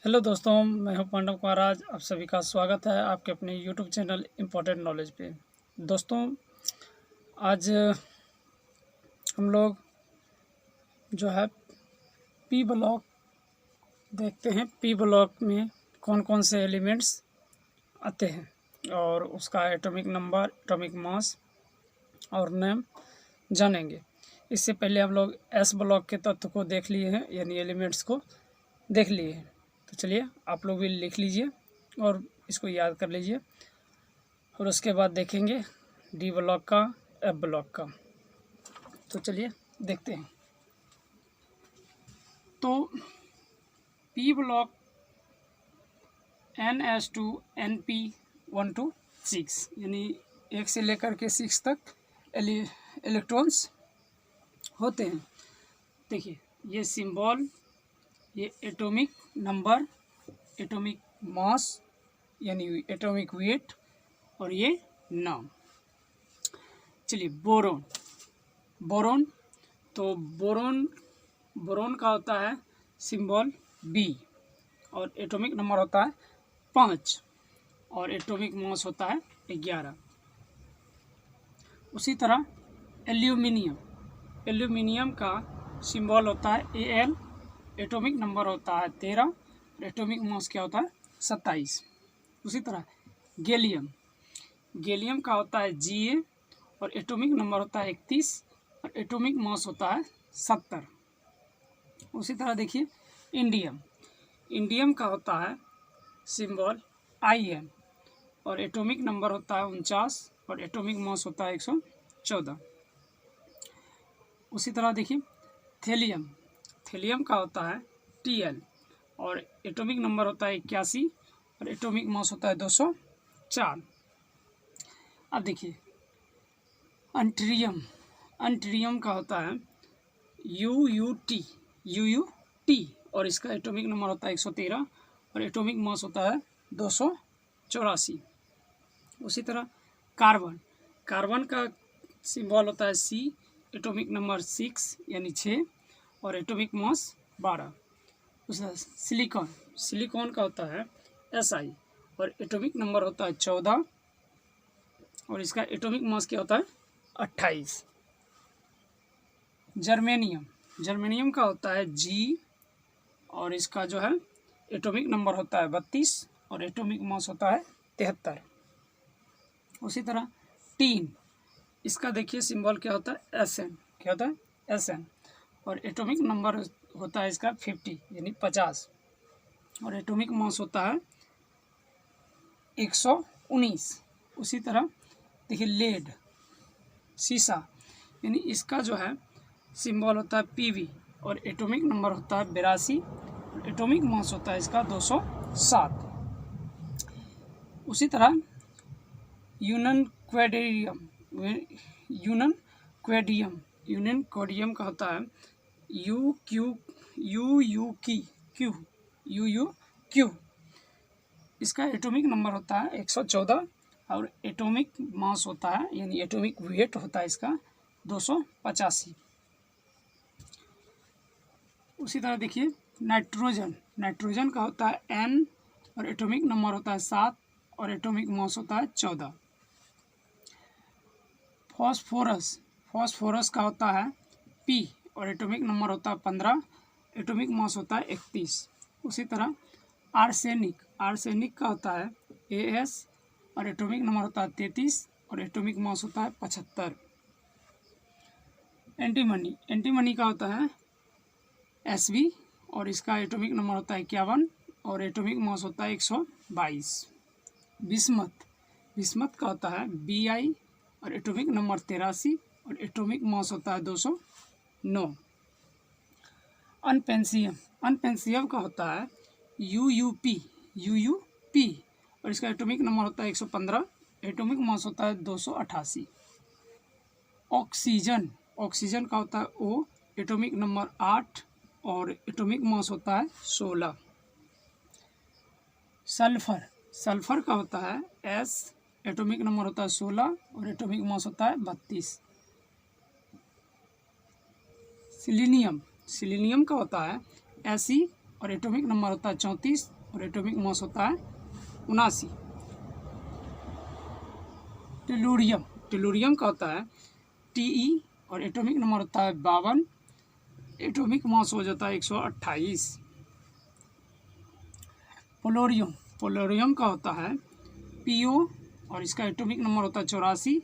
Hello दोस्तों, मैं हूं पांडव कुमार। आज आप सभी का स्वागत है आपके अपने यूट्यूब चैनल इम्पोर्टेंट नॉलेज पे। दोस्तों, आज हम लोग जो है पी ब्लॉक देखते हैं। पी ब्लॉक में कौन कौन से एलिमेंट्स आते हैं और उसका एटॉमिक नंबर, एटॉमिक मास और नेम जानेंगे। इससे पहले हम लोग एस ब्लॉक के तत्व को देख लिए हैं, यानी एलिमेंट्स को देख लिए हैं। तो चलिए आप लोग भी लिख लीजिए और इसको याद कर लीजिए, और उसके बाद देखेंगे डी ब्लॉक का, एफ ब्लॉक का। तो चलिए देखते हैं। तो P block NS2 NP1 to 6, यानी 1 से लेकर के 6 तक इलेक्ट्रॉन्स होते हैं। देखिए, ये सिंबल, ये एटॉमिक नंबर, एटॉमिक मास यानी एटॉमिक वेट, और ये नाम। चलिए बोरोन। बोरोन तो बोरोन का होता है सिंबल B, और एटॉमिक नंबर होता है 5, और एटॉमिक मास होता है 11। उसी तरह एल्यूमिनियम का सिंबल होता है Al, एटॉमिक नंबर होता है 13, और एटॉमिक मास क्या होता है 27। उसी तरह गैलियम का होता है Ga, और एटॉमिक नंबर होता है 31, और एटॉमिक मास होता है 70। उसी तरह देखिए इंडियम का होता है सिंबल In, और एटॉमिक नंबर होता है 49, और एटॉमिक मास होता है 114। उसी तरह देखिए थेलियम का होता है Tl, और एटॉमिक नंबर होता है 81, और एटॉमिक मास होता है 204। अब देखिए अंट्रियम का होता है UUT, और इसका एटॉमिक नंबर होता है 113, और एटॉमिक मास होता है 284। उसी तरह कार्बन का सिंबल होता है C, एटॉमिक नंबर 6 यानी 6, और एटॉमिक मास 12। उसी तरह सिलिकॉन का होता है Si, और एटॉमिक नंबर होता है 14, और इसका एटॉमिक मास क्या होता है 28। जर्मेनियम का होता है G, और इसका जो है एटॉमिक नंबर होता है 32, और एटॉमिक मास होता है 73। उसी तरह टीन, इसका देखिए सिंबल क्या होता है Sn, क्या होता है Sn, और एटॉमिक नंबर होता है इसका 50 यानी 50, और एटॉमिक मास होता है 119। उसी तरह देखिए लेड, सीसा, यानी इसका जो है सिंबल होता है Pv, और एटॉमिक नंबर होता है 82, और एटॉमिक मास होता है इसका 207। उसी तरह यूनन क्वेडियम का होता है UUQ, इसका एटॉमिक नंबर होता है 114, और एटॉमिक मास होता है यानी एटॉमिक वेट होता है इसका 285। उसी तरह देखिए नाइट्रोजन का होता है N, और एटॉमिक नंबर होता है 7, और एटॉमिक मास होता है 14। फॉस्फोरस का होता है P, और एटॉमिक नंबर होता है 15, एटॉमिक मास होता है 31। उसी तरह आर्सेनिक का होता है As, और एटॉमिक नंबर होता है 33, और एटॉमिक मास होता है 75। एंटीमनी का होता है Sb, और इसका एटॉमिक नंबर होता है 51, और एटॉमिक मास होता है 122। बिस्मथ का होता है Bi, और एटॉमिक नंबर 83, और एटॉमिक मास होता है 209। अनपेंसियम का होता है UUP, और इसका एटॉमिक नंबर होता है 115, एटॉमिक मास होता है 288। ऑक्सीजन का होता है O, एटॉमिक नंबर 8, और एटॉमिक मास होता है 16। सल्फर का होता है S, एटॉमिक नंबर होता है 16, और एटॉमिक मास होता है 32। सिलीनियम का होता है Se, और एटॉमिक नंबर होता है 34 और एटॉमिक मास होता है 79। टेलुरियम, टेलुरियम का होता है Te और एटॉमिक नंबर होता है 52, एटॉमिक मास हो जाता है 128। पोलोरियम, पोलोरियम का होता है Po और इसका एटॉमिक नंबर होता है 84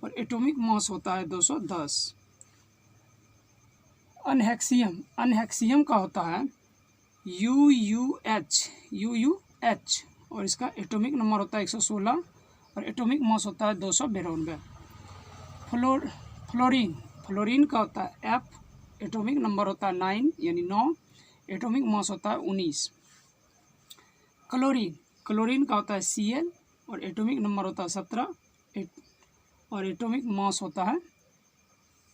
और एटॉमिक मास होता है 210। अनहेक्सियम, अनहेक्सियम का होता है UUH और इसका एटॉमिक नंबर होता है 116 और एटॉमिक मास होता है 292। फ्लोरीन, फ्लोरीन का होता है F, एटॉमिक नंबर होता है 9 यानी 9, एटॉमिक मास होता है 19। क्लोरीन, क्लोरीन का होता है Cl और एटॉमिक नंबर होता है 17 और एटॉमिक मास होता है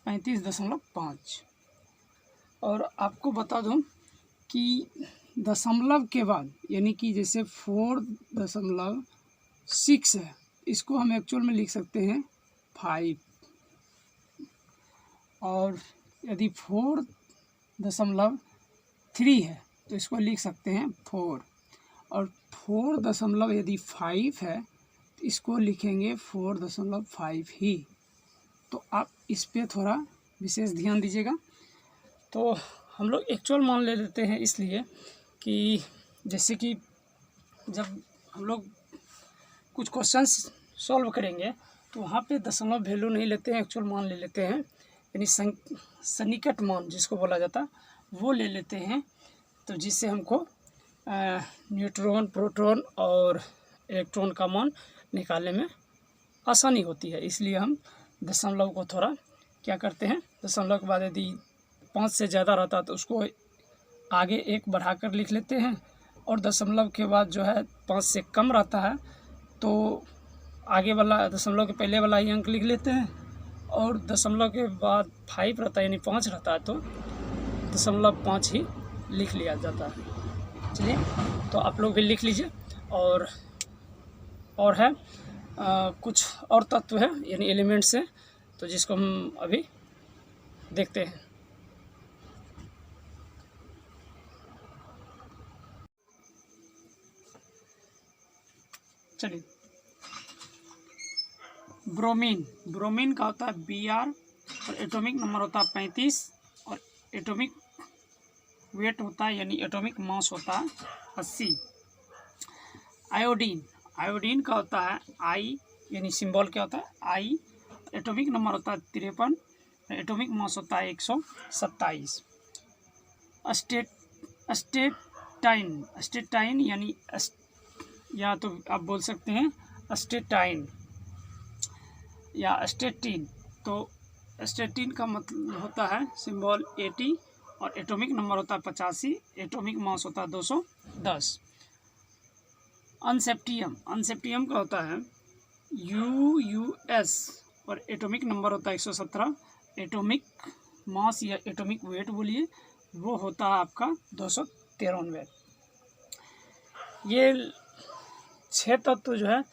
35.5। और आपको बता दूं कि दशमलव के बाद यानी कि जैसे 4.6 है, इसको हम एक्चुअल में लिख सकते हैं 5, और यदि 4.3 है तो इसको लिख सकते हैं 4, और 4 यदि 5 है तो इसको लिखेंगे 4.5 ही। तो आप इस पे थोड़ा विशेष ध्यान दीजिएगा। तो हम लोग एक्चुअल मान ले लेते हैं इसलिए कि जैसे कि जब हम लोग कुछ क्वेश्चंस सॉल्व करेंगे तो वहाँ पे दशमलव वैल्यू नहीं लेते हैं, एक्चुअल मान ले लेते हैं, यानी सन्निकट मान जिसको बोला जाता वो ले लेते हैं। तो जिससे हमको न्यूट्रॉन, प्रोटॉन और इलेक्ट्रॉन का मान निकालने में आसानी होती है। इसलिए हम दशमलव को थोड़ा क्या करते हैं, दशमलव के बाद यदि 5 से ज़्यादा रहता तो उसको आगे 1 बढ़ाकर लिख लेते हैं, और दशमलव के बाद जो है 5 से कम रहता है तो आगे वाला दशमलव के पहले वाला ही अंक लिख लेते हैं, और दशमलव के बाद 5 रहता है यानी 5 रहता है तो 0.5 ही लिख लिया जाता है। चलिए, तो आप लोग भी लिख लीजिए। और है कुछ और तत्व है यानी एलिमेंट्स है, तो जिसको हम अभी देखते हैं। चलिए, ब्रोमीन, ब्रोमीन का होता है Br और एटॉमिक नंबर होता है 35 और एटॉमिक वेट होता है यानी एटॉमिक मास होता है 80। आयोडीन, आयोडीन का होता है I यानी सिंबल क्या होता है I, एटॉमिक नंबर होता है 53, एटॉमिक मास होता है 127। अस्टेटाइन, अस्टेटाइन यानी या तो आप बोल सकते हैं अस्टेटाइन या अस्टेटिन। तो अस्टेटिन का मतलब होता है सिंबल AT और एटॉमिक नंबर होता है 85, एटॉमिक मास होता है 210। अनसेप्टियम, अनसेप्टियम का होता है UUS और एटॉमिक नंबर होता है 117, एटॉमिक मास या एटॉमिक वेट बोलिए वो होता है आपका 293। ये 6 तत्व जो है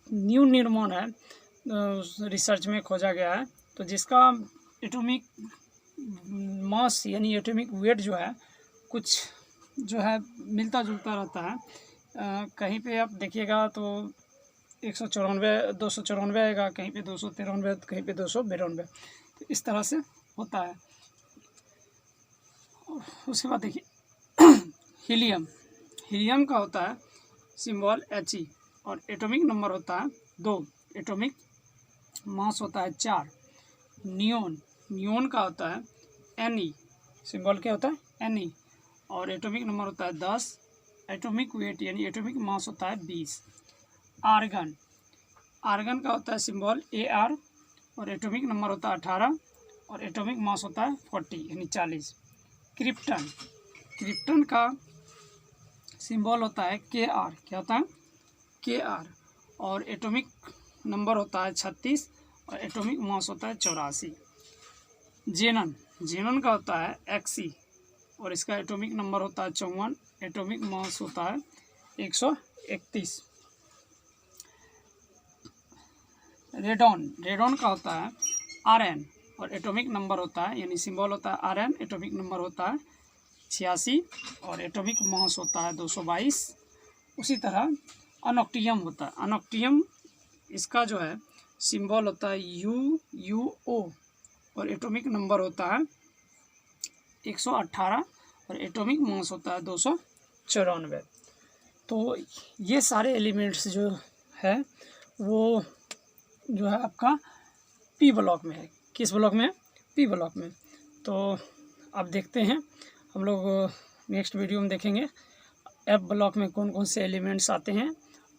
न्यू निर्माण है, रिसर्च में खोजा गया है। तो जिसका एटॉमिक मास यानी एटॉमिक वेट जो है कुछ जो है मिलता जुलता रहता है। कहीं पे आप देखिएगा तो 194 294 आएगा, कहीं पे 293, कहीं पे 292, तो इस तरह से होता है। उसके बाद देखिए हीलियम, हीलियम का होता है सिंबल He और एटॉमिक नंबर होता है 2, एटॉमिक मास होता है 4। नियोन, नियोन का होता है Ne, सिंबल क्या होता है Ne और एटॉमिक नंबर होता है 10, एटॉमिक वेट यानी एटॉमिक मास होता है 20। आर्गन, आर्गन का होता है सिंबल Ar और एटॉमिक नंबर होता है 18 और एटॉमिक मास होता है 40 यानी 40। क्रिप्टन, क्रिप्टन का सिंबल होता है Kr, क्या होता है Kr और एटॉमिक नंबर होता है 36 और एटॉमिक मास होता है 84। जेनन, जेनन का होता है Xe और इसका एटॉमिक नंबर होता है 54, एटॉमिक मास होता है 131। रेडॉन, रेडॉन का होता है Rn और एटॉमिक नंबर होता है यानी सिंबल होता है Rn, एटॉमिक नंबर होता है 86 और एटॉमिक मास होता है 222। उसी तरह अनोक्टियम होता है, अनोक्टियम इसका जो है सिंबल होता है UUO और एटॉमिक नंबर होता है 118 और एटॉमिक मास होता है 294। तो ये सारे एलिमेंट्स जो है वो जो है आपका पी ब्लॉक में है। किस ब्लॉक में? पी ब्लॉक में। तो अब देखते हैं हम लोग नेक्स्ट वीडियो में देखेंगे एफ ब्लॉक में कौन कौन से एलिमेंट्स आते हैं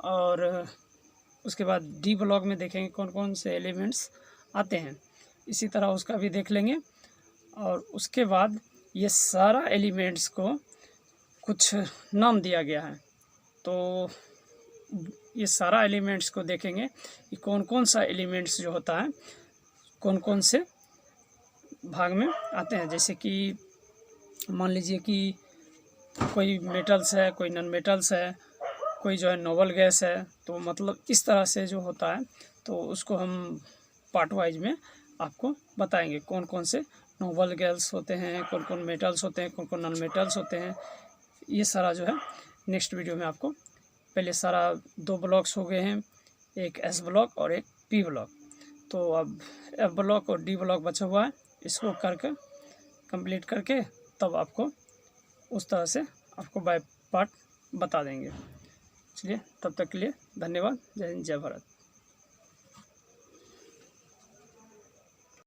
और उसके बाद डी ब्लॉक में देखेंगे कौन कौन से एलिमेंट्स आते हैं। इसी तरह उसका भी देख लेंगे और उसके बाद ये सारा एलिमेंट्स को कुछ नाम दिया गया है। तो ये सारा एलिमेंट्स को देखेंगे कि कौन कौन सा एलिमेंट्स जो होता है कौन कौन से भाग में आते हैं। जैसे कि मान लीजिए कि कोई मेटल्स है, कोई नॉन मेटल्स है, कोई जो है नोबल गैस है। तो मतलब इस तरह से जो होता है तो उसको हम पार्ट वाइज में आपको बताएंगे कौन कौन से नोबल गैस होते हैं, कौन कौन मेटल्स होते हैं, कौन कौन नॉन मेटल्स होते हैं। ये सारा जो है नेक्स्ट वीडियो में आपको, पहले सारा 2 ब्लॉक्स हो गए हैं, एक एस ब्लॉक और एक पी ब्लॉक। तो अब एफ ब्लॉक और डी ब्लॉक बचा हुआ है, इसको करके कंप्लीट करके तब आपको उस तरह से आपको बाय पार्ट बता देंगे। चलिए तब तक के लिए धन्यवाद। जय हिंद, जय भारत।